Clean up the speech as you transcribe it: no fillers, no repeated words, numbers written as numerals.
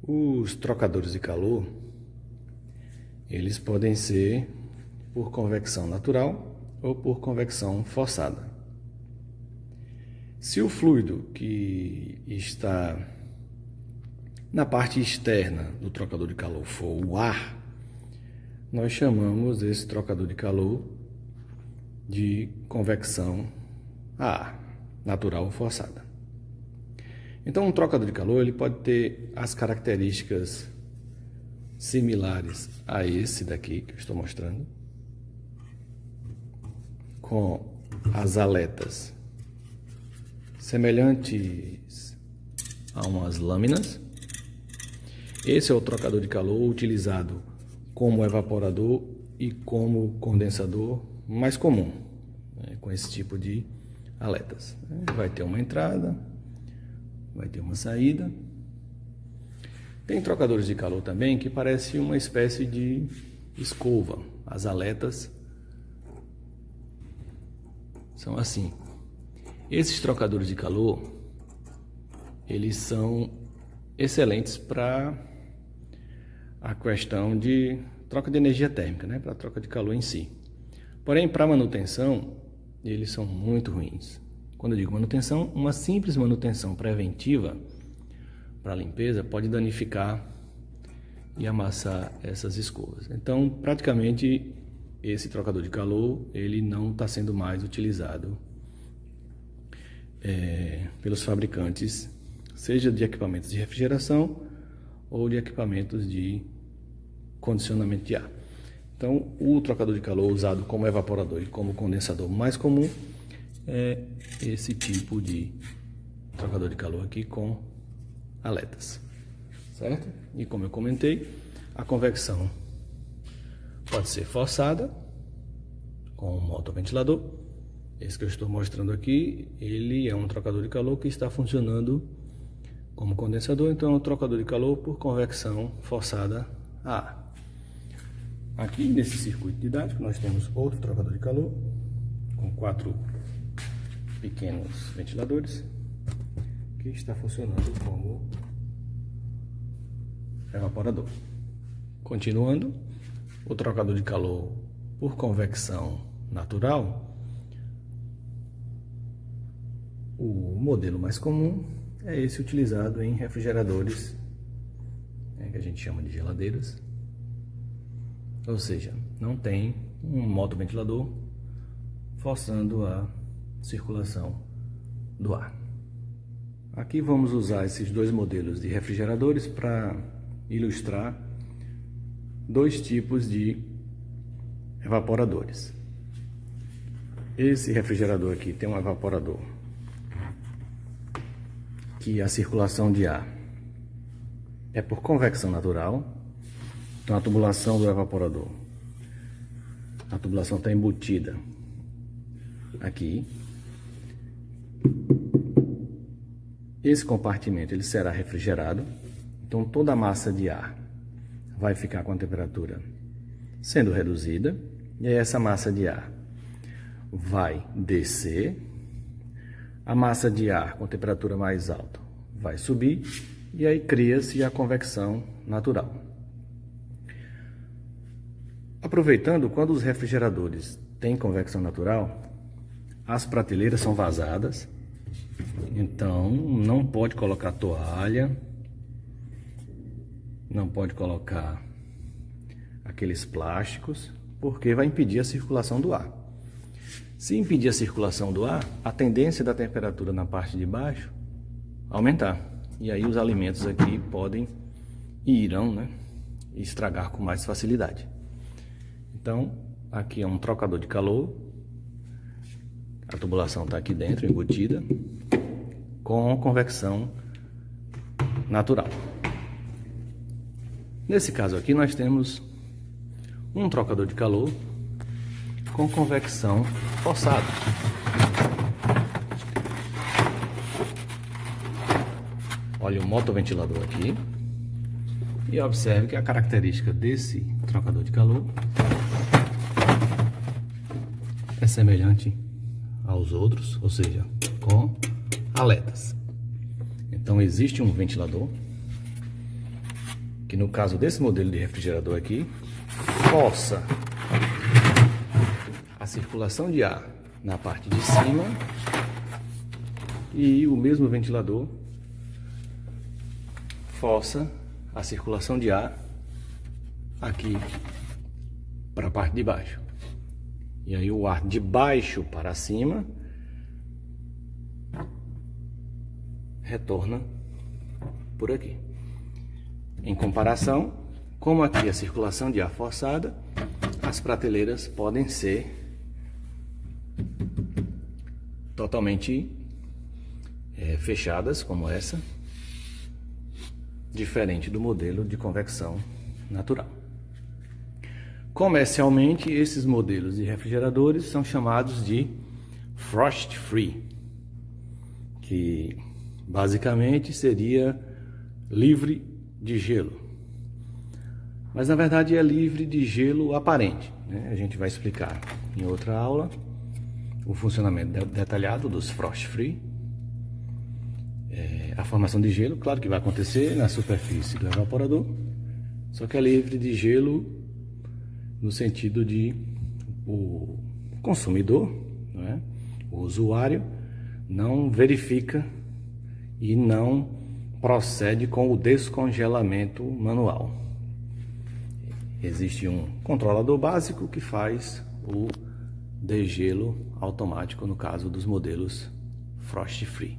Os trocadores de calor, eles podem ser por convecção natural ou por convecção forçada. Se o fluido que está na parte externa do trocador de calor for o ar, nós chamamos esse trocador de calor de convecção a ar, natural ou forçada. Então, um trocador de calor ele pode ter as características similares a esse daqui que eu estou mostrando, com as aletas semelhantes a umas lâminas. Esse é o trocador de calor utilizado como evaporador e como condensador mais comum, né, com esse tipo de aletas. Vai ter uma entrada, vai ter uma saída. Tem trocadores de calor também que parece uma espécie de escova. As aletas são assim. Esses trocadores de calor, eles são excelentes para a questão de troca de energia térmica, né? Para a troca de calor em si. Porém, para manutenção, eles são muito ruins. Quando eu digo manutenção, uma simples manutenção preventiva para limpeza pode danificar e amassar essas escovas. Então, praticamente, esse trocador de calor ele não está sendo mais utilizado pelos fabricantes, seja de equipamentos de refrigeração ou de equipamentos de condicionamento de ar. Então, o trocador de calor usado como evaporador e como condensador mais comum é esse tipo de trocador de calor aqui com aletas, certo? E como eu comentei, a convecção pode ser forçada com um motoventilador. Esse que eu estou mostrando aqui, ele é um trocador de calor que está funcionando como condensador, então é um trocador de calor por convecção forçada a ar. Aqui nesse circuito didático nós temos outro trocador de calor com 4 pequenos ventiladores que está funcionando como evaporador. Continuando, o trocador de calor por convecção natural, o modelo mais comum é esse utilizado em refrigeradores, que a gente chama de geladeiras, ou seja, não tem um motoventilador forçando a circulação do ar. Aqui vamos usar esses dois modelos de refrigeradores para ilustrar dois tipos de evaporadores. Esse refrigerador aqui tem um evaporador que a circulação de ar é por convecção natural. Então a tubulação do evaporador, a tubulação está embutida aqui. Esse compartimento ele será refrigerado, então toda a massa de ar vai ficar com a temperatura sendo reduzida, e aí essa massa de ar vai descer, a massa de ar com temperatura mais alta vai subir, e aí cria-se a convecção natural. Aproveitando, quando os refrigeradores têm convecção natural, as prateleiras são vazadas, então não pode colocar toalha, não pode colocar aqueles plásticos, porque vai impedir a circulação do ar. Se impedir a circulação do ar, a tendência da temperatura na parte de baixo aumentar, e aí os alimentos aqui podem e irão, né, estragar com mais facilidade. Então, aqui é um trocador de calor, a tubulação está aqui dentro, embutida, com convecção natural. Nesse caso aqui nós temos um trocador de calor com convecção forçada. Olha o motoventilador aqui e observe que a característica desse trocador de calor é semelhante aos outros, ou seja, com aletas. Então existe um ventilador que no caso desse modelo de refrigerador aqui, força a circulação de ar na parte de cima e o mesmo ventilador força a circulação de ar aqui para a parte de baixo. E aí o ar de baixo para cima retorna por aqui. Em comparação, como aqui a circulação de ar forçada, as prateleiras podem ser totalmente fechadas, como essa, diferente do modelo de convecção natural. Comercialmente, esses modelos de refrigeradores são chamados de frost free, que basicamente seria livre de gelo. Mas na verdade é livre de gelo aparente, né? A gente vai explicar em outra aula o funcionamento detalhado dos frost free. A formação de gelo, claro que vai acontecer na superfície do evaporador, só que é livre de gelo no sentido de o consumidor, não é? O usuário, não verifica e não procede com o descongelamento manual. Existe um controlador básico que faz o degelo automático no caso dos modelos frost free.